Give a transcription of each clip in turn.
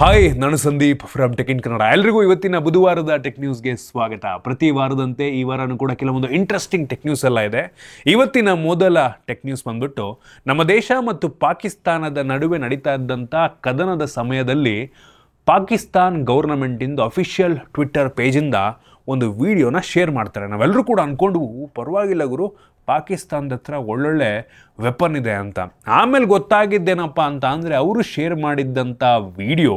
Hi, ನಾನು Sandeep from tech in Kannada. ಎಲ್ರಿಗೂ ಇವತ್ತಿನ ಬುಧವಾರದ ಟೆಕ್ ನ್ಯೂಸ್ಗೆ ಸ್ವಾಗತ. ಪ್ರತಿ ವಾರದಂತೆ ಈ ವಾರನೂ ಕೂಡ ಕೆಲವೊಂದು ಇಂಟ್ರೆಸ್ಟಿಂಗ್ ಟೆಕ್ ನ್ಯೂಸ್ ಎಲ್ಲ ಇದೆ. ಇವತ್ತಿನ ಮೊದಲ ಟೆಕ್ ನ್ಯೂಸ್ ಬಂದ್ಬಿಟ್ಟು ನಮ್ಮ ದೇಶ ಮತ್ತು ಪಾಕಿಸ್ತಾನದ ನಡುವೆ ನಡೀತಾ ಇದ್ದಂಥ ಕದನದ ಸಮಯದಲ್ಲಿ ಪಾಕಿಸ್ತಾನ್ ಗೌರ್ನಮೆಂಟಿಂದ ಅಫಿಷಿಯಲ್ ಟ್ವಿಟ್ಟರ್ ಪೇಜಿಂದ ಒಂದು ವಿಡಿಯೋನ ಶೇರ್ ಮಾಡ್ತಾರೆ. ನಾವೆಲ್ಲರೂ ಕೂಡ ಅಂದ್ಕೊಂಡು ಪರವಾಗಿಲ್ಲ ಗುರು, ಪಾಕಿಸ್ತಾನದ ಹತ್ರ ಒಳ್ಳೊಳ್ಳೆ ವೆಪನ್ ಇದೆ ಅಂತ. ಆಮೇಲೆ ಗೊತ್ತಾಗಿದ್ದೇನಪ್ಪ ಅಂತ ಅಂದರೆ ಅವರು ಶೇರ್ ಮಾಡಿದ್ದಂಥ ವಿಡಿಯೋ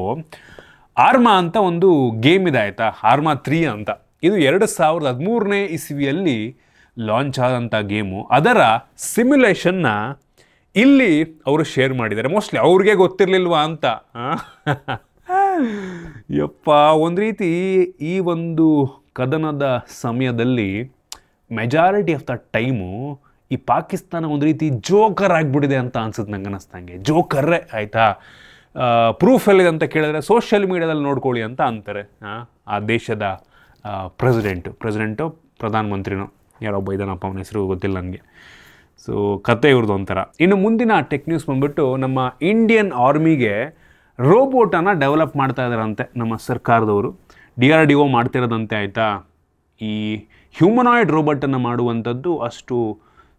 ಆರ್ಮಾ ಅಂತ ಒಂದು ಗೇಮ್ ಇದೆ ಆಯಿತಾ, ಆರ್ಮಾ 3 ಅಂತ. ಇದು 2013ನೇ ಇಸ್ವಿಯಲ್ಲಿ ಲಾಂಚ್ ಆದಂಥ ಗೇಮು. ಅದರ ಸಿಮ್ಯುಲೇಷನ್ನ ಇಲ್ಲಿ ಅವರು ಶೇರ್ ಮಾಡಿದ್ದಾರೆ. ಮೋಸ್ಟ್ಲಿ ಅವ್ರಿಗೆ ಗೊತ್ತಿರಲಿಲ್ವಾ ಅಂತ. ಯಪ್ಪ, ಒಂದು ರೀತಿ ಈ ಒಂದು ಕದನದ ಸಮಯದಲ್ಲಿ ಮೆಜಾರಿಟಿ ಆಫ್ ದ ಟೈಮು ಈ ಪಾಕಿಸ್ತಾನ ಒಂದು ರೀತಿ ಜೋಕರ್ ಆಗಿಬಿಟ್ಟಿದೆ ಅಂತ ಅನ್ಸುತ್ತೆ ನಂಗೆ ಅನ್ನಿಸ್ದಂಗೆ. ಜೋಕರ್ರೇ ಆಯಿತಾ. ಪ್ರೂಫ್ ಎಲ್ಲಿದೆ ಅಂತ ಕೇಳಿದ್ರೆ ಸೋಷಿಯಲ್ ಮೀಡ್ಯಾದಲ್ಲಿ ನೋಡ್ಕೊಳ್ಳಿ ಅಂತ ಅಂತಾರೆ. ಆ ದೇಶದ ಪ್ರೆಸಿಡೆಂಟು ಪ್ರಧಾನಮಂತ್ರಿನೋ ಯಾರೊಬ್ಬ ಇದ್ದಾನಪ್ಪ, ಅವನ ಹೆಸರು ಗೊತ್ತಿಲ್ಲ ನನಗೆ. ಸೊ ಕತೆ ಇವ್ರದ್ದು ಒಂಥರ. ಇನ್ನು ಮುಂದಿನ ಟೆಕ್ ನ್ಯೂಸ್ ಬಂದ್ಬಿಟ್ಟು ನಮ್ಮ ಇಂಡಿಯನ್ ಆರ್ಮಿಗೆ ರೋಬೋಟನ್ನು ಡೆವಲಪ್ ಮಾಡ್ತಾ ಇದ್ದಾರಂತೆ ನಮ್ಮ ಸರ್ಕಾರದವರು. DRDO ಮಾಡ್ತಿರೋದಂತೆ ಆಯಿತಾ. ಈ ಹ್ಯೂಮನಾಯ್ಡ್ ರೋಬೋಟನ್ನು ಮಾಡುವಂಥದ್ದು ಅಷ್ಟು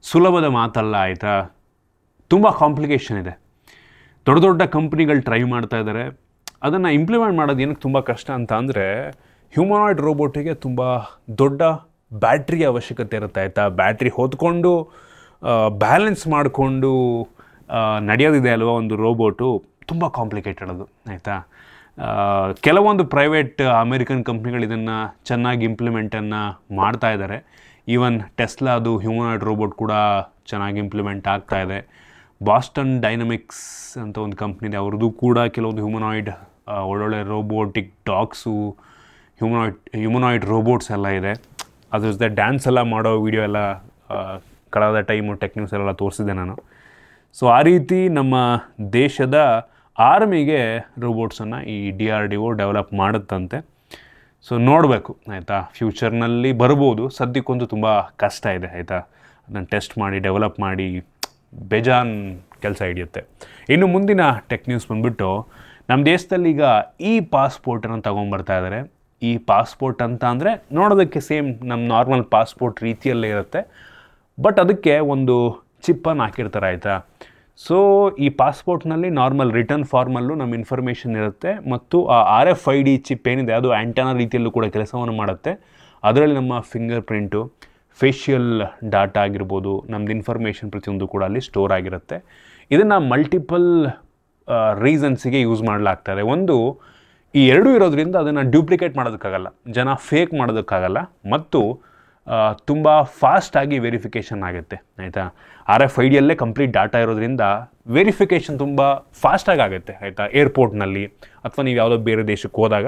ಸುಲಭದ ಮಾತಲ್ಲ ಆಯಿತಾ. ತುಂಬ ಕಾಂಪ್ಲಿಕೇಶನ್ ಇದೆ. ದೊಡ್ಡ ದೊಡ್ಡ ಕಂಪ್ನಿಗಳು ಟ್ರೈ ಮಾಡ್ತಾ ಇದ್ದಾರೆ. ಅದನ್ನು ಇಂಪ್ಲಿಮೆಂಟ್ ಮಾಡೋದು ಏನಕ್ಕೆ ತುಂಬ ಕಷ್ಟ ಅಂತ ಅಂದರೆ, ಹ್ಯೂಮನಾಯ್ಡ್ ರೋಬೋಟಿಗೆ ತುಂಬ ದೊಡ್ಡ ಬ್ಯಾಟ್ರಿ ಅವಶ್ಯಕತೆ ಇರುತ್ತೆ ಆಯಿತಾ. ಬ್ಯಾಟ್ರಿ ಹೊತ್ಕೊಂಡು ಬ್ಯಾಲೆನ್ಸ್ ಮಾಡಿಕೊಂಡು ನಡೆಯೋದಿದೆ ಅಲ್ವ ಒಂದು ರೋಬೋಟು, ತುಂಬ ಕಾಂಪ್ಲಿಕೇಟೆಡ್ ಅದು ಆಯಿತಾ. ಕೆಲವೊಂದು ಪ್ರೈವೇಟ್ ಅಮೇರಿಕನ್ ಕಂಪ್ನಿಗಳು ಇದನ್ನು ಚೆನ್ನಾಗಿ ಇಂಪ್ಲಿಮೆಂಟನ್ನು ಮಾಡ್ತಾ ಇದ್ದಾರೆ. ಈವನ್ ಟೆಸ್ಲಾ ಅದು ಹ್ಯೂಮನಾಯ್ಡ್ ರೋಬೋಟ್ ಕೂಡ ಚೆನ್ನಾಗಿ ಇಂಪ್ಲಿಮೆಂಟ್ ಆಗ್ತಾ ಇದೆ. ಬಾಸ್ಟನ್ ಡೈನಮಿಕ್ಸ್ ಅಂತ ಒಂದು ಕಂಪ್ನಿ ಇದೆ, ಅವ್ರದ್ದು ಕೂಡ ಕೆಲವೊಂದು ಹ್ಯೂಮನಾಯ್ಡ್ ಒಳ್ಳೊಳ್ಳೆ ರೋಬೋಟಿಕ್ ಡಾಗ್ಸು, ಹ್ಯೂಮನಾಯ್ಡ್ ರೋಬೋಟ್ಸ್ ಎಲ್ಲ ಇದೆ. ಅದ್ರ ಜೊತೆ ಡ್ಯಾನ್ಸ್ ಎಲ್ಲ ಮಾಡೋ ವಿಡಿಯೋ ಎಲ್ಲ ಕಳೆದ ಟೈಮು ಟೆಕ್ ನ್ಯೂಸ್ ಎಲ್ಲ ತೋರಿಸಿದೆ ನಾನು. ಸೊ ಆ ರೀತಿ ನಮ್ಮ ದೇಶದ ಆರ್ಮಿಗೆ ರೋಬೋಟ್ಸನ್ನು ಈ DRDO ಡೆವಲಪ್ ಮಾಡುತ್ತಂತೆ. ಸೊ ನೋಡಬೇಕು ಆಯಿತಾ, ಫ್ಯೂಚರ್ನಲ್ಲಿ ಬರ್ಬೋದು. ಸದ್ಯಕ್ಕೊಂದು ತುಂಬ ಕಷ್ಟ ಇದೆ ಆಯಿತಾ. ಅದನ್ನು ಟೆಸ್ಟ್ ಮಾಡಿ ಡೆವಲಪ್ ಮಾಡಿ ಬೇಜಾನ್ ಕೆಲಸ ಹಿಡಿಯುತ್ತೆ. ಇನ್ನು ಮುಂದಿನ ಟೆಕ್ ನ್ಯೂಸ್ ಬಂದ್ಬಿಟ್ಟು ನಮ್ಮ ದೇಶದಲ್ಲಿ ಈಗ ಪಾಸ್ಪೋರ್ಟನ್ನು ತೊಗೊಂಬರ್ತಾ ಇದ್ದಾರೆ. ಪಾಸ್ಪೋರ್ಟ್ ಅಂತ ಅಂದರೆ ನೋಡೋದಕ್ಕೆ ಸೇಮ್ ನಮ್ಮ ನಾರ್ಮಲ್ ಪಾಸ್ಪೋರ್ಟ್ ರೀತಿಯಲ್ಲೇ ಇರುತ್ತೆ, ಬಟ್ ಅದಕ್ಕೆ ಒಂದು ಚಿಪ್ಪನ್ನು ಹಾಕಿರ್ತಾರೆ ಆಯಿತಾ. ಸೊ ಈ ಪಾಸ್ಪೋರ್ಟ್ನಲ್ಲಿ ನಾರ್ಮಲ್ ರಿಟರ್ನ್ ಫಾರ್ಮಲ್ಲೂ ನಮ್ಮ ಇನ್ಫಾರ್ಮೇಷನ್ ಇರುತ್ತೆ, ಮತ್ತು ಆ RFID ಚಿಪ್ ಏನಿದೆ ಅದು ಆ್ಯಂಟನಾ ರೀತಿಯಲ್ಲೂ ಕೂಡ ಕೆಲಸವನ್ನು ಮಾಡುತ್ತೆ. ಅದರಲ್ಲಿ ನಮ್ಮ ಫಿಂಗರ್ ಪ್ರಿಂಟು, ಫೇಶಿಯಲ್ ಡಾಟಾ ಆಗಿರ್ಬೋದು, ನಮ್ಮದು ಇನ್ಫಾರ್ಮೇಷನ್ ಪ್ರತಿಯೊಂದು ಕೂಡ ಅಲ್ಲಿ ಸ್ಟೋರ್ ಆಗಿರುತ್ತೆ. ಇದನ್ನು ಮಲ್ಟಿಪಲ್ ರೀಸನ್ಸಿಗೆ ಯೂಸ್ ಮಾಡಲಾಗ್ತಾರೆ. ಒಂದು, ಈ ಎರಡೂ ಇರೋದ್ರಿಂದ ಅದನ್ನು ಡ್ಯೂಪ್ಲಿಕೇಟ್ ಮಾಡೋದಕ್ಕಾಗಲ್ಲ, ಜನ ಫೇಕ್ ಮಾಡೋದಕ್ಕಾಗಲ್ಲ, ಮತ್ತು ತುಂಬ ಫಾಸ್ಟಾಗಿ ವೆರಿಫಿಕೇಷನ್ ಆಗುತ್ತೆ ಆಯಿತಾ. RFIDಯಲ್ಲೇ ಕಂಪ್ಲೀಟ್ ಡಾಟಾ ಇರೋದ್ರಿಂದ ವೆರಿಫಿಕೇಷನ್ ತುಂಬ ಫಾಸ್ಟಾಗಿ ಆಗುತ್ತೆ ಆಯಿತಾ. ಏರ್ಪೋರ್ಟ್ನಲ್ಲಿ ಅಥವಾ ನೀವು ಯಾವುದೋ ಬೇರೆ ದೇಶಕ್ಕೆ ಹೋದಾಗ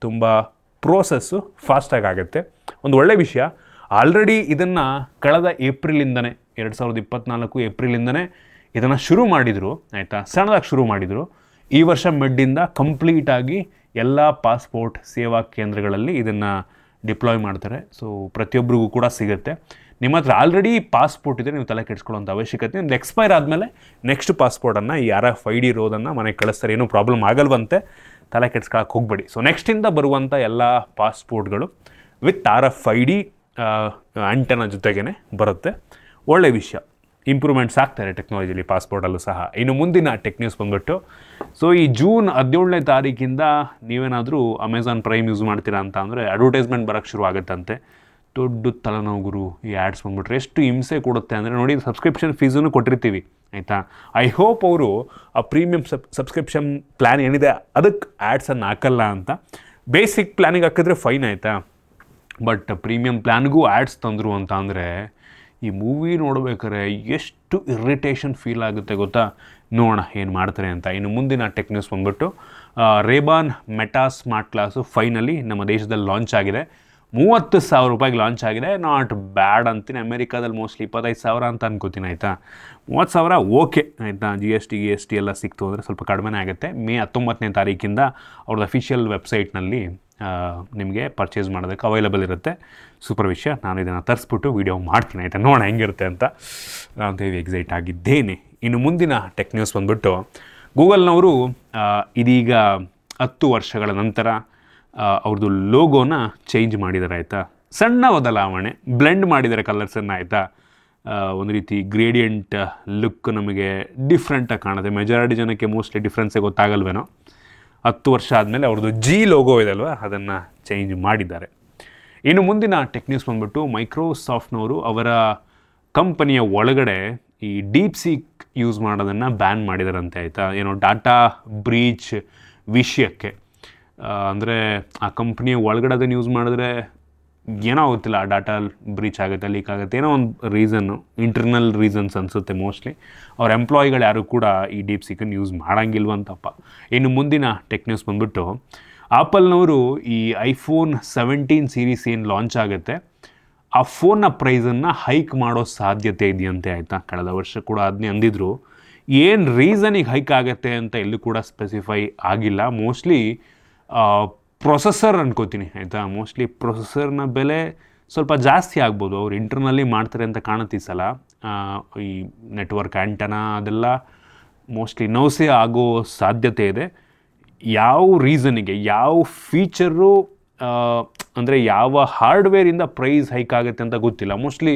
ತುಂಬ ಪ್ರೋಸೆಸ್ಸು ಫಾಸ್ಟಾಗಿ ಆಗುತ್ತೆ. ಒಂದು ಒಳ್ಳೆಯ ವಿಷಯ, ಆಲ್ರೆಡಿ ಇದನ್ನು ಕಳೆದ ಏಪ್ರಿಲಿಂದನೇ 2024 ಏಪ್ರಿಲಿಂದನೇ ಇದನ್ನು ಶುರು ಮಾಡಿದರು ಆಯಿತಾ. ಸಣ್ಣದಾಗಿ ಶುರು ಮಾಡಿದರು. ಈ ವರ್ಷ ಮಿಡ್ಡಿಂದ ಕಂಪ್ಲೀಟಾಗಿ ಎಲ್ಲ ಪಾಸ್ಪೋರ್ಟ್ ಸೇವಾ ಕೇಂದ್ರಗಳಲ್ಲಿ ಇದನ್ನು ಡಿಪ್ಲಾಯ್ ಮಾಡ್ತಾರೆ. ಸೊ ಪ್ರತಿಯೊಬ್ಬರಿಗೂ ಕೂಡ ಸಿಗುತ್ತೆ. ನಿಮ್ಮ ಹತ್ರ ಆಲ್ರೆಡಿ ಪಾಸ್ಪೋರ್ಟ್ ಇದ್ದರೆ ನೀವು ತಲೆ ಕೆಡಿಸ್ಕೊಳ್ಳೋಂಥ ಅವಶ್ಯಕತೆ. ನಿಮ್ದು ಎಕ್ಸ್ಪೈರ್ ಆದಮೇಲೆ ನೆಕ್ಸ್ಟ್ ಪಾಸ್ಪೋರ್ಟನ್ನು ಈ RFID ಇರೋದನ್ನು ಮನೆಗೆ ಕಳಿಸ್ತಾರೆ. ಏನೂ ಪ್ರಾಬ್ಲಮ್ ಆಗಲ್ವಂತೆ, ತಲೆ ಕೆಡಿಸ್ಕೊಳ್ಳೋಕೆ ಹೋಗಬೇಡಿ. ಸೊ ನೆಕ್ಸ್ಟಿಂದ ಬರುವಂಥ ಎಲ್ಲ ಪಾಸ್ಪೋರ್ಟ್ಗಳು ವಿತ್ RFID ಆ್ಯಂಟೆನಾ ಜೊತೆಗೇ ಬರುತ್ತೆ. ಒಳ್ಳೆಯ ವಿಷಯ, ಇಂಪ್ರೂವ್ಮೆಂಟ್ಸ್ ಆಗ್ತಾರೆ ಟೆಕ್ನಾಲಜಿಲಿ ಪಾಸ್ಪೋರ್ಟಲ್ಲೂ ಸಹ. ಇನ್ನು ಮುಂದಿನ ಟೆಕ್ ನ್ಯೂಸ್ ಬಂದ್ಬಿಟ್ಟು, ಸೊ ಈ ಜೂನ್ 17ನೇ ತಾರೀಕಿಂದ ನೀವೇನಾದರೂ ಅಮೆಝಾನ್ ಪ್ರೈಮ್ ಯೂಸ್ ಮಾಡ್ತೀರಾ ಅಂತ ಅಂದರೆ ಅಡ್ವರ್ಟೈಸ್ಮೆಂಟ್ ಬರೋಕ್ಕೆ ಶುರು ಆಗುತ್ತಂತೆ. ದೊಡ್ಡ ತಲೆನೋವು ಗುರು ಈ ಆ್ಯಡ್ಸ್ ಬಂದ್ಬಿಟ್ರೆ. ಎಷ್ಟು ಹಿಂಸೆ ಕೊಡುತ್ತೆ ಅಂದರೆ, ನೋಡಿ ಸಬ್ಸ್ಕ್ರಿಪ್ಷನ್ ಫೀಸನ್ನು ಕೊಟ್ಟಿರ್ತೀವಿ ಆಯಿತಾ. ಐ ಹೋಪ್ ಅವರು ಆ ಪ್ರೀಮಿಯಮ್ ಸಬ್ಸ್ಕ್ರಿಪ್ಷನ್ ಪ್ಲ್ಯಾನ್ ಏನಿದೆ ಅದಕ್ಕೆ ಆ್ಯಡ್ಸನ್ನು ಹಾಕಲ್ಲ ಅಂತ. ಬೇಸಿಕ್ ಪ್ಲ್ಯಾನಿಗೆ ಹಾಕಿದ್ರೆ ಫೈನ್ ಆಯಿತಾ, ಬಟ್ ಪ್ರೀಮಿಯಮ್ ಪ್ಲ್ಯಾನ್ಗೂ ಆ್ಯಡ್ಸ್ ತಂದರು ಅಂತ ಅಂದರೆ ಈ ಮೂವಿ ನೋಡ್ಬೇಕಾದ್ರೆ ಎಷ್ಟು ಇರಿಟೇಷನ್ ಫೀಲ್ ಆಗುತ್ತೆ ಗೊತ್ತಾ. ನೋಡೋಣ ಏನು ಮಾಡ್ತಾರೆ ಅಂತ. ಇನ್ನು ಮುಂದಿನ ಟೆಕ್ ನ್ಯೂಸ್ ಬಂದ್ಬಿಟ್ಟು, ರೇಬಾನ್ ಮೆಟಾ ಸ್ಮಾರ್ಟ್ ಗ್ಲಾಸು ಫೈನಲಿ ನಮ್ಮ ದೇಶದಲ್ಲಿ ಲಾಂಚ್ ಆಗಿದೆ. 30,000 ರೂಪಾಯಿಗೆ ಲಾಂಚ್ ಆಗಿದೆ. ನಾಟ್ ಬ್ಯಾಡ್ ಅಂತೀನಿ. ಅಮೆರಿಕಾದಲ್ಲಿ ಮೋಸ್ಟ್ಲಿ 25,000 ಅಂತ ಅನ್ಕೋತೀನಿ ಆಯಿತಾ. 30,000 ಓಕೆ ಆಯಿತಾ. GST ಎಲ್ಲ ಸಿಕ್ತು ಅಂದರೆ ಸ್ವಲ್ಪ ಕಡಿಮೆನೇ ಆಗುತ್ತೆ. ಮೇ 19ನೇ ತಾರೀಕಿಂದ ಅವ್ರದ್ದು ಅಫಿಷಿಯಲ್ ವೆಬ್ಸೈಟ್ನಲ್ಲಿ ನಿಮಗೆ ಪರ್ಚೇಸ್ ಮಾಡೋದಕ್ಕೆ ಅವೈಲೇಬಲ್ ಇರುತ್ತೆ. ಸೂಪರ್ ವಿಷಯ. ನಾನು ಇದನ್ನು ತರಿಸ್ಬಿಟ್ಟು ವೀಡಿಯೋ ಮಾಡ್ತೀನಿ ಆಯಿತಾ, ನೋಡೋಣ ಹೆಂಗಿರುತ್ತೆ ಅಂತ. ನಾನು ಹೇವಿ ಎಕ್ಸೈಟ್ ಆಗಿದ್ದೇನೆ. ಇನ್ನು ಮುಂದಿನ ಟೆಕ್ ನ್ಯೂಸ್ ಬಂದ್ಬಿಟ್ಟು, ಗೂಗಲ್ನವರು ಇದೀಗ 10 ವರ್ಷಗಳ ನಂತರ ಅವ್ರದ್ದು ಲೋಗೋನ ಚೇಂಜ್ ಮಾಡಿದ್ದಾರೆ ಆಯಿತಾ. ಸಣ್ಣ ಬದಲಾವಣೆ, ಬ್ಲೆಂಡ್ ಮಾಡಿದ್ದಾರೆ ಕಲರ್ಸನ್ನು ಆಯಿತಾ. ಒಂದು ರೀತಿ ಗ್ರೇಡಿಯಂಟ್ ಲುಕ್ ನಮಗೆ ಡಿಫ್ರೆಂಟಾಗಿ ಕಾಣುತ್ತೆ. ಮೆಜಾರಿಟಿ ಜನಕ್ಕೆ ಮೋಸ್ಟ್ಲಿ ಡಿಫ್ರೆನ್ಸೇ ಗೊತ್ತಾಗಲ್ವೇನೋ. 10 ವರ್ಷ ಆದಮೇಲೆ ಅವ್ರದ್ದು ಜಿ ಲೋಗೋ ಇದೆ ಅಲ್ವಾ, ಅದನ್ನು ಚೇಂಜ್ ಮಾಡಿದ್ದಾರೆ. ಇನ್ನು ಮುಂದಿನ ಟೆಕ್ ನ್ಯೂಸ್ ಬಂದ್ಬಿಟ್ಟು ಮೈಕ್ರೋಸಾಫ್ಟ್ನವರು ಅವರ ಕಂಪನಿಯ ಒಳಗಡೆ ಈ ಡೀಪ್ ಸೀಕ್ ಯೂಸ್ ಮಾಡೋದನ್ನು ಬ್ಯಾನ್ ಮಾಡಿದಾರಂತೆ ಆಯಿತಾ. ಏನೋ ಡಾಟಾ ಬ್ರೀಚ್ ವಿಷಯಕ್ಕೆ, ಅಂದರೆ ಆ ಕಂಪ್ನಿಯ ಒಳಗಡೆ ಅದನ್ನು ಯೂಸ್ ಮಾಡಿದ್ರೆ ಏನೋ ಗೊತ್ತಿಲ್ಲ, ಡಾಟಾ ಬ್ರೀಚ್ ಆಗುತ್ತೆ, ಲೀಕ್ ಆಗುತ್ತೆ, ಏನೋ ಒಂದು ರೀಸನ್ನು, ಇಂಟರ್ನಲ್ ರೀಸನ್ಸ್ ಅನಿಸುತ್ತೆ ಮೋಸ್ಟ್ಲಿ. ಅವ್ರ ಎಂಪ್ಲಾಯಿಗಳು ಯಾರು ಕೂಡ ಈ ಡೀಪ್ ಸೀಕನ್ನು ಯೂಸ್ ಮಾಡೋಂಗಿಲ್ವಂತಪ್ಪ. ಇನ್ನು ಮುಂದಿನ ಟೆಕ್ ನ್ಯೂಸ್ ಬಂದ್ಬಿಟ್ಟು ಆಪಲ್ನವರು ಈ ಐಫೋನ್ 17 ಸೀರೀಸ್ ಏನು ಲಾಂಚ್ ಆಗುತ್ತೆ ಆ ಫೋನ್ನ ಪ್ರೈಸನ್ನು ಹೈಕ್ ಮಾಡೋ ಸಾಧ್ಯತೆ ಇದೆಯಂತೆ ಆಯಿತಾ. ಕಳೆದ ವರ್ಷ ಕೂಡ ಅದನ್ನೇ ಅಂದಿದ್ರು. ಏನು ರೀಸನಿಗೆ ಹೈಕ್ ಆಗುತ್ತೆ ಅಂತ ಎಲ್ಲೂ ಕೂಡ ಸ್ಪೆಸಿಫೈ ಆಗಿಲ್ಲ. ಮೋಸ್ಟ್ಲಿ ಪ್ರೊಸೆಸರ್ ಅನ್ಕೋತೀನಿ ಆಯಿತಾ. ಮೋಸ್ಟ್ಲಿ ಪ್ರೊಸೆಸರ್ನ ಬೆಲೆ ಸ್ವಲ್ಪ ಜಾಸ್ತಿ ಆಗ್ಬೋದು. ಅವ್ರು ಇಂಟರ್ನಲ್ಲಿ ಮಾಡ್ತಾರೆ ಅಂತ ಕಾಣುತ್ತೆ ಈ ಸಲ. ಈ ನೆಟ್ವರ್ಕ್ ಆ್ಯಂಟನಾ ಅದೆಲ್ಲ ಮೋಸ್ಟ್ಲಿ ನೌಸೆ ಆಗೋ ಸಾಧ್ಯತೆ ಇದೆ. ಯಾವ ರೀಸನಿಗೆ, ಯಾವ ಫೀಚರು, ಅಂದರೆ ಯಾವ ಹಾರ್ಡ್ವೇರಿಂದ ಪ್ರೈಸ್ ಹೈಕ್ ಆಗುತ್ತೆ ಅಂತ ಗೊತ್ತಿಲ್ಲ. ಮೋಸ್ಟ್ಲಿ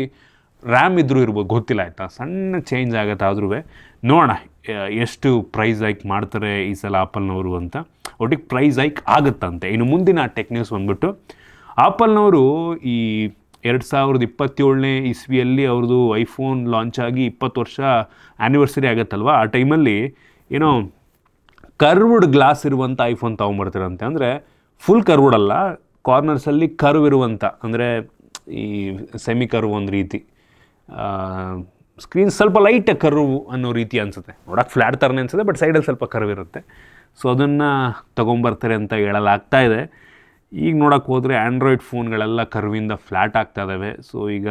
ರ್ಯಾಮ್ ಇದ್ರೂ ಇರ್ಬೋದು, ಗೊತ್ತಿಲ್ಲ ಆಯಿತಾ. ಸಣ್ಣ ಚೇಂಜ್ ಆಗುತ್ತೆ. ಆದ್ರೂ ನೋಡೋಣ ಎಷ್ಟು ಪ್ರೈಸ್ ಹೈಕ್ ಮಾಡ್ತಾರೆ ಈ ಸಲ ಆಪಲ್ನವರು ಅಂತ. ಒಟ್ಟಿಗೆ ಪ್ರೈಸ್ ಹೈಕ್ ಆಗುತ್ತಂತೆ. ಇನ್ನು ಮುಂದಿನ ಟೆಕ್ ನ್ಯೂಸ್ ಬಂದ್ಬಿಟ್ಟು ಆಪಲ್ನವರು ಈ 2027ನೇ ಇಸ್ವಿಯಲ್ಲಿ ಅವ್ರದ್ದು ಐಫೋನ್ ಲಾಂಚ್ ಆಗಿ 20 ವರ್ಷ ಆ್ಯನಿವರ್ಸರಿ ಆಗುತ್ತಲ್ವ. ಆ ಟೈಮಲ್ಲಿ ಏನೋ ಕರ್ವ್ಡ್ ಗ್ಲಾಸ್ ಇರುವಂಥ ಐಫೋನ್ ತೊಗೊಂಬರ್ತಾರಂತೆ. ಅಂದರೆ ಫುಲ್ ಕರ್ವ್ಡ್ ಅಲ್ಲ, ಕಾರ್ನರ್ಸಲ್ಲಿ ಕರ್ವ್ ಇರುವಂಥ, ಅಂದರೆ ಈ ಸೆಮಿ ಕರ್ವ್ ಒಂದು ರೀತಿ, ಸ್ಕ್ರೀನ್ ಸ್ವಲ್ಪ ಲೈಟ್ ಕರ್ವ್ ಅನ್ನೋ ರೀತಿ ಅನಿಸುತ್ತೆ. ನೋಡೋಕೆ ಫ್ಲ್ಯಾಟ್ ಥರನೇ ಅನಿಸುತ್ತೆ, ಬಟ್ ಸೈಡಲ್ಲಿ ಸ್ವಲ್ಪ ಕರ್ವ್ ಇರುತ್ತೆ. ಸೊ ಅದನ್ನು ತೊಗೊಂಬರ್ತಾರೆ ಅಂತ ಹೇಳಲಾಗ್ತಾ ಇದೆ. ಈಗ ನೋಡೋಕ್ಕೆ ಹೋದರೆ ಆ್ಯಂಡ್ರಾಯ್ಡ್ ಫೋನ್ಗಳೆಲ್ಲ ಕರ್ವಿಂದ ಫ್ಲ್ಯಾಟ್ ಆಗ್ತಾ ಇದ್ದಾವೆ. ಸೊ ಈಗ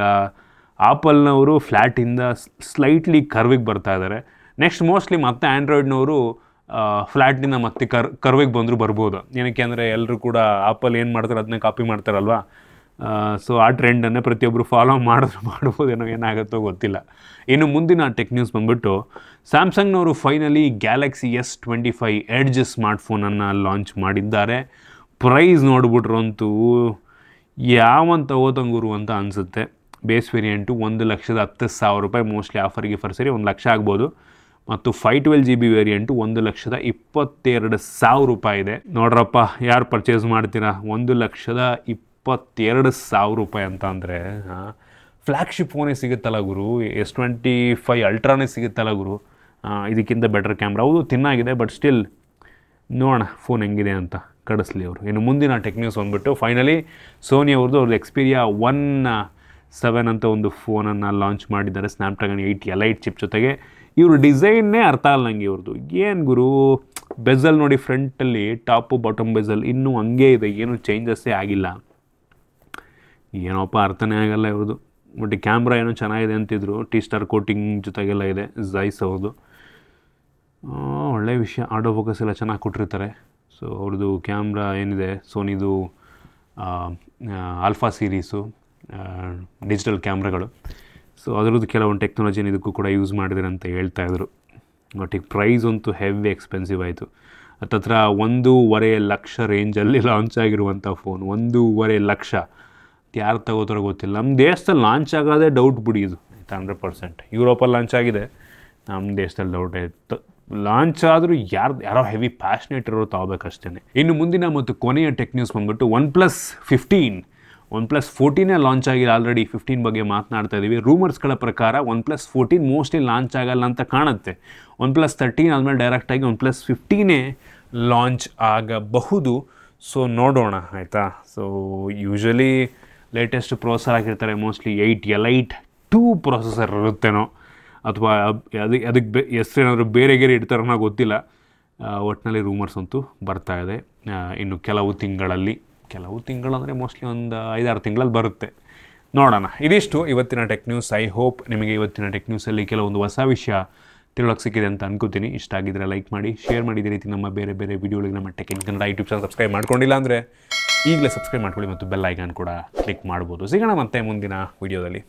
ಆಪಲ್ನವರು ಫ್ಲ್ಯಾಟಿಂದ ಸ್ಲೈಟ್ಲಿ ಕರ್ವಿಗೆ ಬರ್ತಾ ಇದ್ದಾರೆ. ನೆಕ್ಸ್ಟ್ ಮೋಸ್ಟ್ಲಿ ಮತ್ತೆ ಆ್ಯಂಡ್ರಾಯ್ಡ್ನವರು ಫ್ಲ್ಯಾಟಿಂದ ಮತ್ತೆ ಕರ್ವಿಗೆ ಬಂದರೂ ಬರ್ಬೋದು. ಏನಕ್ಕೆ ಅಂದರೆ ಎಲ್ಲರೂ ಕೂಡ ಆಪಲ್ ಏನು ಮಾಡ್ತಾರೆ ಅದನ್ನ ಕಾಪಿ ಮಾಡ್ತಾರಲ್ವ. ಸೊ ಆ ಟ್ರೆಂಡನ್ನೇ ಪ್ರತಿಯೊಬ್ಬರು ಫಾಲೋ ಮಾಡ್ಬೋದೇನೋ, ಏನಾಗುತ್ತೋ ಗೊತ್ತಿಲ್ಲ. ಇನ್ನು ಮುಂದಿನ ಟೆಕ್ ನ್ಯೂಸ್ ಬಂದ್ಬಿಟ್ಟು ಸ್ಯಾಮ್ಸಂಗ್ನವರು ಫೈನಲಿ ಗ್ಯಾಲಕ್ಸಿ S25 ಎಡ್ಜ್ ಸ್ಮಾರ್ಟ್ಫೋನನ್ನು ಲಾಂಚ್ ಮಾಡಿದ್ದಾರೆ. ಪ್ರೈಸ್ ನೋಡ್ಬಿಟ್ರಂತೂ ಯಾವಂತ ಓತಂಗೂರು ಅಂತ ಅನಿಸುತ್ತೆ. ಬೇಸ್ ವೇರಿಯಂಟು 1,10,000 ರೂಪಾಯಿ, ಮೋಸ್ಟ್ಲಿ ಆಫರ್ ಸೇರಿ 1 ಲಕ್ಷ ಆಗ್ಬೋದು. ಮತ್ತು 512GB ವೇರಿಯಂಟು 1,22,000 ರೂಪಾಯಿ ಇದೆ. ನೋಡ್ರಪ್ಪ, ಯಾರು ಪರ್ಚೇಸ್ ಮಾಡ್ತೀರಾ 1,22,000 ರೂಪಾಯಿ ಅಂತ ಅಂದರೆ ಫ್ಲ್ಯಾಗ್ಶಿಪ್ ಫೋನೇ ಸಿಗುತ್ತಲ್ಲ ಗುರು. S25 ಅಲ್ಟ್ರಾನೇ ಸಿಗುತ್ತಲ್ಲ ಗುರು. ಇದಕ್ಕಿಂತ ಬೆಟರ್ ಕ್ಯಾಮ್ರಾ ಹೌದು ತಿನ್ನಾಗಿದೆ, ಬಟ್ ಸ್ಟಿಲ್ ನೋಡೋಣ ಫೋನ್ ಹೆಂಗಿದೆ ಅಂತ ಕಡಿಸ್ಲಿ ಅವರು. ಇನ್ನು ಮುಂದಿನ ಟೆಕ್ ನ್ಯೂಸ್ ಬಂದ್ಬಿಟ್ಟು ಫೈನಲಿ ಸೋನಿ ಅವ್ರದ್ದು Xperia 1.7 ಅಂತ ಒಂದು ಫೋನನ್ನು ಲಾಂಚ್ ಮಾಡಿದ್ದಾರೆ. ಸ್ನ್ಯಾಪ್ಡ್ರ್ಯಾಗನ್ 8 ಎಲೈಟ್ ಚಿಪ್ ಜೊತೆಗೆ. ಇವರು ಡಿಸೈನ್ನೇ ಅರ್ಥ ಆಗಲ್ಲ ನನಗೆ ಇವ್ರದ್ದು. ಏನು ಗುರು, ಬೆಝಲ್ ನೋಡಿ, ಫ್ರಂಟಲ್ಲಿ ಟಾಪು ಬಾಟಮ್ ಬೆಝಲ್ ಇನ್ನೂ ಹಂಗೆ ಇದೆ, ಏನೂ ಚೇಂಜಸ್ಸೇ ಆಗಿಲ್ಲ. ಏನೋಪ್ಪ ಅರ್ಥನೇ ಆಗಲ್ಲ ಇವ್ರದ್ದು. ಬಟ್ ಕ್ಯಾಮ್ರಾ ಏನೋ ಚೆನ್ನಾಗಿದೆ ಅಂತಿದ್ರು, T-Star ಕೋಟಿಂಗ್ ಜೊತೆಗೆಲ್ಲ ಇದೆ. ಝೈಸ್ ಅವ್ರದ್ದು ಒಳ್ಳೆ ವಿಷಯ. ಆಟೋ ಫೋಕಸ್ ಎಲ್ಲ ಚೆನ್ನಾಗಿ ಕೊಟ್ಟಿರ್ತಾರೆ. ಸೊ ಅವ್ರದ್ದು ಕ್ಯಾಮ್ರಾ ಏನಿದೆ ಸೋನಿದು ಆಲ್ಫಾ ಸೀರೀಸು ಡಿಜಿಟಲ್ ಕ್ಯಾಮ್ರಾಗಳು, ಸೊ ಅದರದ್ದು ಕೆಲವೊಂದು ಟೆಕ್ನಾಲಜಿನ ಇದಕ್ಕೂ ಕೂಡ ಯೂಸ್ ಮಾಡಿದ್ದಾರೆ ಅಂತ ಹೇಳ್ತಾಯಿದ್ರು. ಒಟ್ಟಿಗೆ ಪ್ರೈಸ್ ಅಂತೂ ಹೆವಿ ಎಕ್ಸ್ಪೆನ್ಸಿವ್ ಆಯಿತು. ಹತ್ತತ್ರ 1.5 ಲಕ್ಷ ರೇಂಜಲ್ಲಿ ಲಾಂಚ್ ಆಗಿರುವಂಥ ಫೋನ್. 1.5 ಲಕ್ಷ ಯಾರು ತಗೋತಾರೋ ಗೊತ್ತಿಲ್ಲ. ನಮ್ಮ ದೇಶದಲ್ಲಿ ಲಾಂಚ್ ಆಗೋದೇ ಡೌಟ್ ಬಿಡಿ ಇದು 100%. ಯುರೋಪಲ್ಲಿ ಲಾಂಚ್ ಆಗಿದೆ, ನಮ್ಮ ದೇಶದಲ್ಲಿ ಡೌಟ್ ಆಯಿತು. ಲಾಂಚ್ ಆದರೂ ಯಾರೋ ಹೆವಿ ಪ್ಯಾಷನೇಟ್ ಇರೋರು ತಗೋಬೇಕಷ್ಟೇ. ಇನ್ನು ಮುಂದಿನ ಮತ್ತು ಕೊನೆಯ ಟೆಕ್ ನ್ಯೂಸ್ ಬಂದ್ಬಿಟ್ಟು OnePlus 14 ಲಾಂಚ್ ಆಗಿದೆ ಆಲ್ರೆಡಿ. 15 ಬಗ್ಗೆ ಮಾತನಾಡ್ತಾ ಇದ್ದೀವಿ. ರೂಮರ್ಸ್ಗಳ ಪ್ರಕಾರ OnePlus 14 ಮೋಸ್ಟ್ಲಿ ಲಾಂಚ್ ಆಗಲ್ಲ ಅಂತ ಕಾಣುತ್ತೆ. OnePlus 13 ಆದಮೇಲೆ ಡೈರೆಕ್ಟಾಗಿ OnePlus 15 ಲಾಂಚ್ ಆಗಬಹುದು. ಸೊ ನೋಡೋಣ ಆಯಿತಾ. ಸೊ ಯೂಶ್ವಲಿ ಲೇಟೆಸ್ಟ್ ಪ್ರೊಸೆಸರ್ ಹಾಕಿರ್ತಾರೆ, ಮೋಸ್ಟ್ಲಿ 8 ಎಲೈಟ್ 2 ಪ್ರೊಸೆಸರ್ ಇರುತ್ತೇನೋ, ಅಥವಾ ಅದಕ್ಕೆ ಹೆಸರೇನಾದರೂ ಬೇರೆ ಇಡ್ತಾರೋ ಗೊತ್ತಿಲ್ಲ. ಒಟ್ಟಿನಲ್ಲಿ ರೂಮರ್ಸ್ ಅಂತೂ ಬರ್ತಾ ಇದೆ. ಇನ್ನು ಕೆಲವು ತಿಂಗಳಂದರೆ ಮೋಸ್ಟ್ಲಿ ಒಂದು 5-6 ತಿಂಗಳಲ್ಲಿ ಬರುತ್ತೆ. ನೋಡೋಣ. ಇದಿಷ್ಟು ಇವತ್ತಿನ ಟೆಕ್ ನ್ಯೂಸ್. ಐ ಹೋಪ್ ನಿಮಗೆ ಇವತ್ತಿನ ಟೆಕ್ ನ್ಯೂಸಲ್ಲಿ ಕೆಲವೊಂದು ಹೊಸ ವಿಷಯ ತಿಳೋಕ್ಕೆ ಸಿಕ್ಕಿದೆ ಅಂತ ಅನ್ಕೋತೀನಿ. ಇಷ್ಟ ಆಗಿದ್ದರೆ ಲೈಕ್ ಮಾಡಿ, ಶೇರ್ ಮಾಡಿ. ಇದೇ ರೀತಿ ನಮ್ಮ ಬೇರೆ ವಿಡಿಯೋಗಳಿಗೆ ನಮ್ಮ tech in Kannada YouTube channel subscribe ಮಾಡ್ಕೊಂಡಿಲ್ಲ ಅಂದರೆ ಈಗಲೇ ಸಬ್ಸ್ಕ್ರೈಬ್ ಮಾಡ್ಕೊಳ್ಳಿ ಮತ್ತು ಬೆಲ್ ಐಕಾನ್ ಕೂಡ ಕ್ಲಿಕ್ ಮಾಡ್ಬೋದು. ಸಿಗೋಣ ಮತ್ತೆ ಮುಂದಿನ ವಿಡಿಯೋದಲ್ಲಿ.